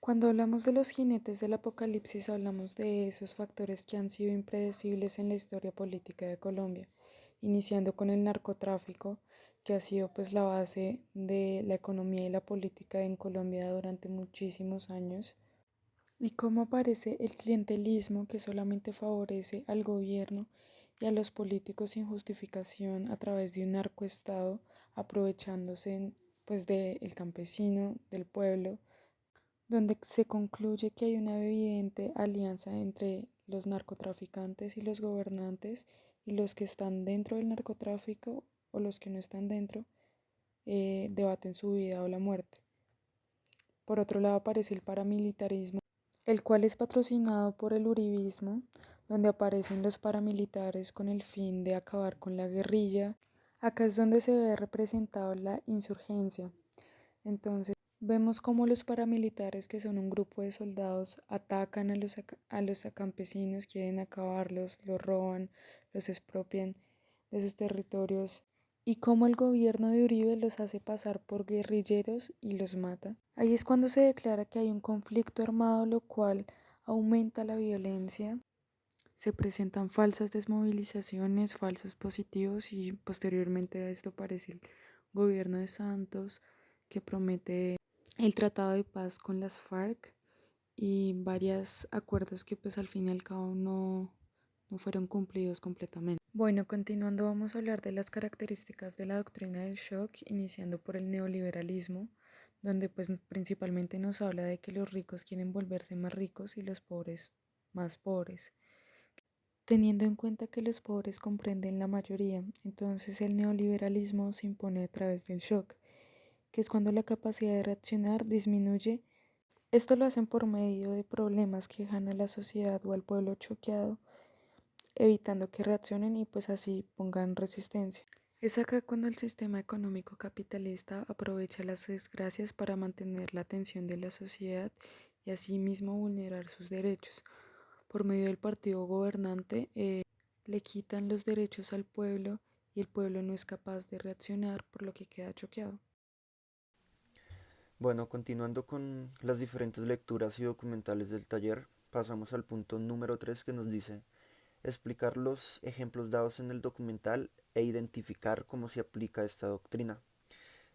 Cuando hablamos de los jinetes del apocalipsis, hablamos de esos factores que han sido impredecibles en la historia política de Colombia, iniciando con el narcotráfico, que ha sido pues la base de la economía y la política en Colombia durante muchísimos años, y cómo aparece el clientelismo que solamente favorece al gobierno y a los políticos sin justificación a través de un narcoestado, aprovechándose pues del campesino, del pueblo, donde se concluye que hay una evidente alianza entre los narcotraficantes y los gobernantes, y los que están dentro del narcotráfico o los que no están dentro debaten su vida o la muerte. Por otro lado aparece el paramilitarismo, el cual es patrocinado por el uribismo, donde aparecen los paramilitares con el fin de acabar con la guerrilla. Acá es donde se ve representado la insurgencia. Entonces, vemos cómo los paramilitares, que son un grupo de soldados, atacan a los campesinos, quieren acabarlos, los roban, los expropian de sus territorios, y cómo el gobierno de Uribe los hace pasar por guerrilleros y los mata. Ahí es cuando se declara que hay un conflicto armado, lo cual aumenta la violencia. Se presentan falsas desmovilizaciones, falsos positivos, y posteriormente a esto aparece el gobierno de Santos, que promete el tratado de paz con las FARC y varios acuerdos que pues al fin y al cabo no fueron cumplidos completamente. Bueno, continuando, vamos a hablar de las características de la doctrina del shock, iniciando por el neoliberalismo, donde pues principalmente nos habla de que los ricos quieren volverse más ricos y los pobres más pobres, teniendo en cuenta que los pobres comprenden la mayoría. Entonces el neoliberalismo se impone a través del shock, que es cuando la capacidad de reaccionar disminuye. Esto lo hacen por medio de problemas que dejan a la sociedad o al pueblo choqueado, evitando que reaccionen y pues así pongan resistencia. Es acá cuando el sistema económico capitalista aprovecha las desgracias para mantener la atención de la sociedad y asimismo vulnerar sus derechos. Por medio del partido gobernante, le quitan los derechos al pueblo y el pueblo no es capaz de reaccionar, por lo que queda choqueado. Bueno, continuando con las diferentes lecturas y documentales del taller, pasamos al punto número 3 que nos dice explicar los ejemplos dados en el documental e identificar cómo se aplica esta doctrina.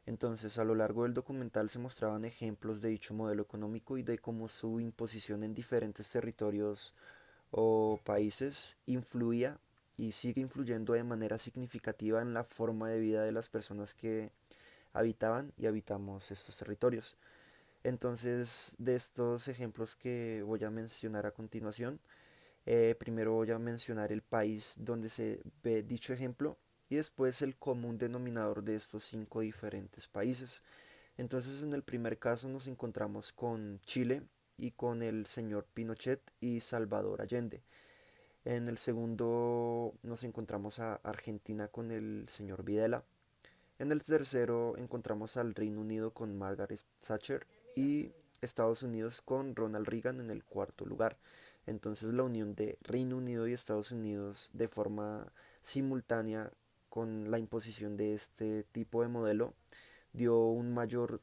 Entonces, a lo largo del documental se mostraban ejemplos de dicho modelo económico y de cómo su imposición en diferentes territorios o países influía y sigue influyendo de manera significativa en la forma de vida de las personas que habitaban y habitamos estos territorios. Entonces, de estos ejemplos que voy a mencionar a continuación, primero voy a mencionar el país donde se ve dicho ejemplo y después el común denominador de estos 5 diferentes países. Entonces, en el primer caso nos encontramos con Chile y con el señor Pinochet y Salvador Allende. En el segundo nos encontramos a Argentina con el señor Videla. En el tercero encontramos al Reino Unido con Margaret Thatcher y Estados Unidos con Ronald Reagan en el cuarto lugar. Entonces la unión de Reino Unido y Estados Unidos de forma simultánea con la imposición de este tipo de modelo dio un mayor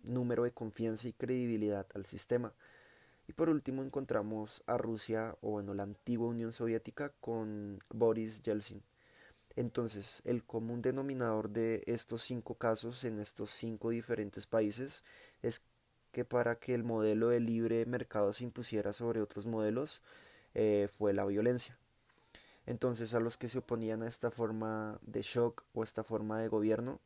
número de confianza y credibilidad al sistema. Y por último encontramos a Rusia, o bueno, la antigua Unión Soviética con Boris Yeltsin. Entonces, el común denominador de estos 5 casos en estos 5 diferentes países es que para que el modelo de libre mercado se impusiera sobre otros modelos fue la violencia. Entonces, a los que se oponían a esta forma de shock o esta forma de gobierno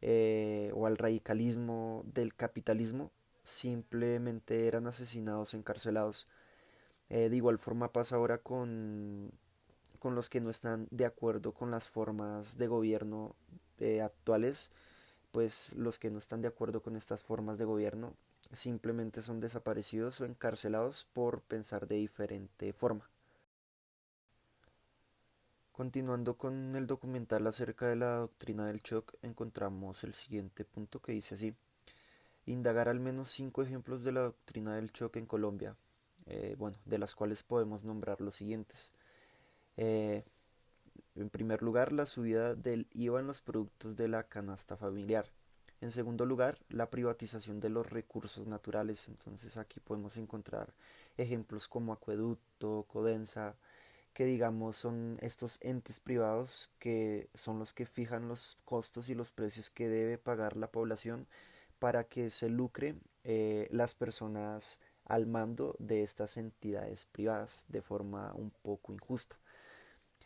o al radicalismo del capitalismo, simplemente eran asesinados o encarcelados. De igual forma pasa ahora con los que no están de acuerdo con las formas de gobierno actuales, pues los que no están de acuerdo con estas formas de gobierno simplemente son desaparecidos o encarcelados por pensar de diferente forma. Continuando con el documental acerca de la doctrina del shock, encontramos el siguiente punto que dice así: indagar al menos 5 ejemplos de la doctrina del shock en Colombia, bueno, de las cuales podemos nombrar los siguientes. Eh, En primer lugar, la subida del IVA en los productos de la canasta familiar. En segundo lugar, la privatización de los recursos naturales. Entonces aquí podemos encontrar ejemplos como Acueducto, Codensa, que digamos son estos entes privados que son los que fijan los costos y los precios que debe pagar la población para que se lucre las personas al mando de estas entidades privadas de forma un poco injusta.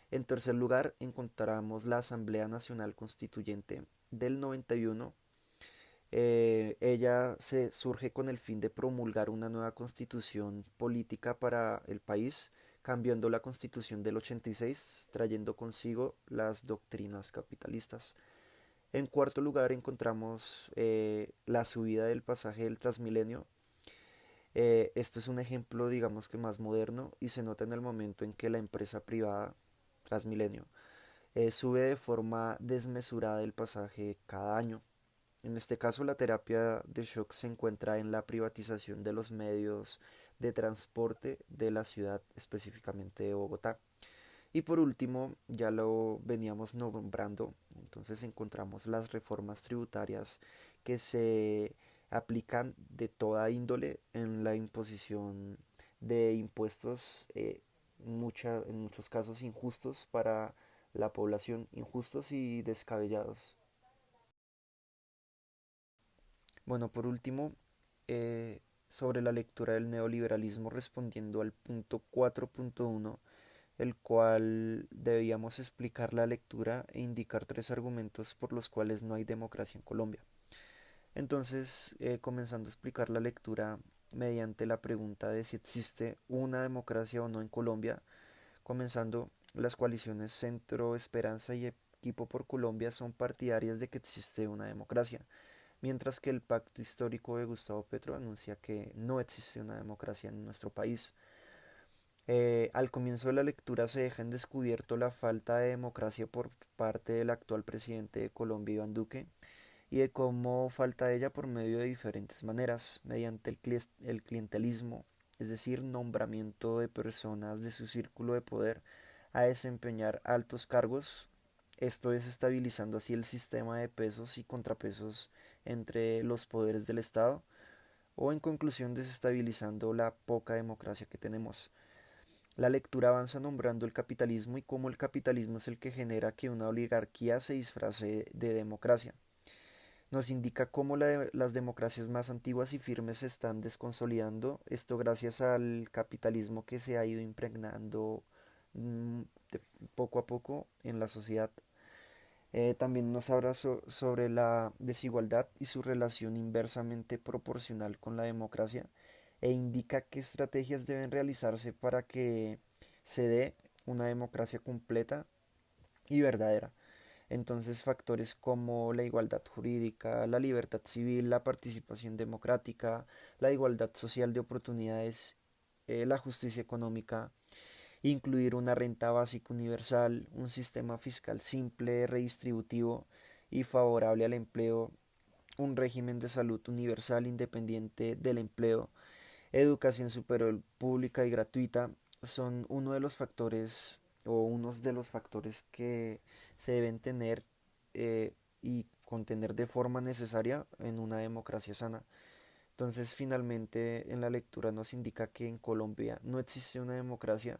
En tercer lugar, encontramos la Asamblea Nacional Constituyente del 91. Ella se surge con el fin de promulgar una nueva constitución política para el país, cambiando la constitución del 86, trayendo consigo las doctrinas capitalistas. En cuarto lugar encontramos la subida del pasaje del Transmilenio. Esto es un ejemplo, digamos que más moderno y se nota en el momento en que la empresa privada Transmilenio sube de forma desmesurada el pasaje cada año. En este caso, la terapia de shock se encuentra en la privatización de los medios de transporte de la ciudad, específicamente de Bogotá. Y por último, ya lo veníamos nombrando, entonces encontramos las reformas tributarias que se aplican de toda índole en la imposición de impuestos, en muchos casos injustos para la población, injustos y descabellados. Bueno, por último, sobre la lectura del neoliberalismo respondiendo al punto 4.1, el cual debíamos explicar la lectura e indicar tres argumentos por los cuales no hay democracia en Colombia. Entonces, comenzando a explicar la lectura mediante la pregunta de si existe una democracia o no en Colombia, comenzando las coaliciones Centro, Esperanza y Equipo por Colombia son partidarias de que existe una democracia, mientras que el Pacto Histórico de Gustavo Petro anuncia que no existe una democracia en nuestro país. Al comienzo de la lectura se deja en descubierto la falta de democracia por parte del actual presidente de Colombia, Iván Duque, y de cómo falta ella por medio de diferentes maneras, mediante el clientelismo, es decir, nombramiento de personas de su círculo de poder a desempeñar altos cargos, esto desestabilizando así el sistema de pesos y contrapesos entre los poderes del Estado, o en conclusión desestabilizando la poca democracia que tenemos. La lectura avanza nombrando el capitalismo y cómo el capitalismo es el que genera que una oligarquía se disfrace de democracia. Nos indica cómo las democracias más antiguas y firmes se están desconsolidando, esto gracias al capitalismo que se ha ido impregnando mm, de poco a poco en la sociedad. También nos habla sobre la desigualdad y su relación inversamente proporcional con la democracia e indica qué estrategias deben realizarse para que se dé una democracia completa y verdadera. Entonces, factores como la igualdad jurídica, la libertad civil, la participación democrática, la igualdad social de oportunidades, la justicia económica, incluir una renta básica universal, un sistema fiscal simple, redistributivo y favorable al empleo, un régimen de salud universal independiente del empleo, educación superior pública y gratuita, son uno de los factores o unos de los factores que se deben tener y contener de forma necesaria en una democracia sana. Entonces, finalmente, en la lectura nos indica que en Colombia no existe una democracia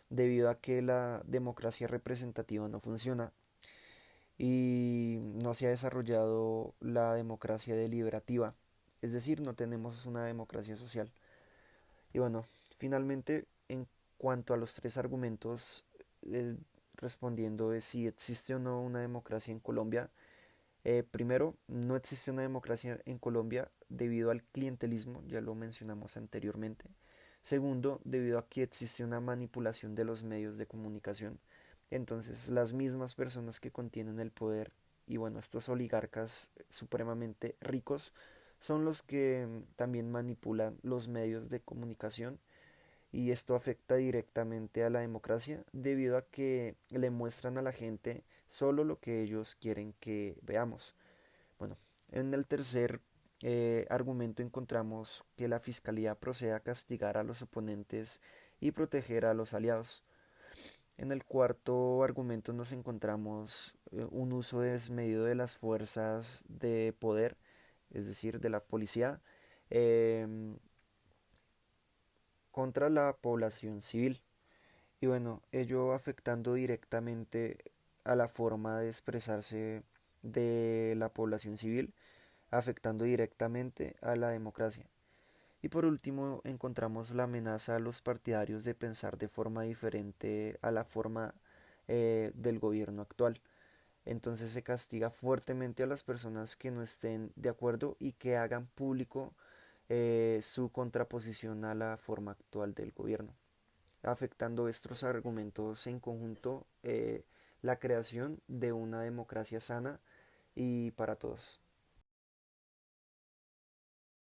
debido a que la democracia representativa no funciona y no se ha desarrollado la democracia deliberativa, es decir, no tenemos una democracia social. Y bueno, finalmente, en cuanto a los tres argumentos, eh, respondiendo de si existe o no una democracia en Colombia, primero, no existe una democracia en Colombia debido al clientelismo, ya lo mencionamos anteriormente. Segundo, debido a que existe una manipulación de los medios de comunicación. Entonces, las mismas personas que contienen el poder y bueno, estos oligarcas supremamente ricos son los que también manipulan los medios de comunicación y esto afecta directamente a la democracia debido a que le muestran a la gente solo lo que ellos quieren que veamos. Bueno, en el tercer argumento encontramos que la fiscalía procede a castigar a los oponentes y proteger a los aliados. En el cuarto argumento nos encontramos un uso desmedido de las fuerzas de poder, es decir, de la policía, em, contra la población civil. Y bueno, ello afectando directamente a la forma de expresarse de la población civil, afectando directamente a la democracia. Y por último, encontramos la amenaza a los partidarios de pensar de forma diferente a la forma del gobierno actual. Entonces se castiga fuertemente a las personas que no estén de acuerdo y que hagan público su contraposición a la forma actual del gobierno, afectando estos argumentos en conjunto la creación de una democracia sana y para todos.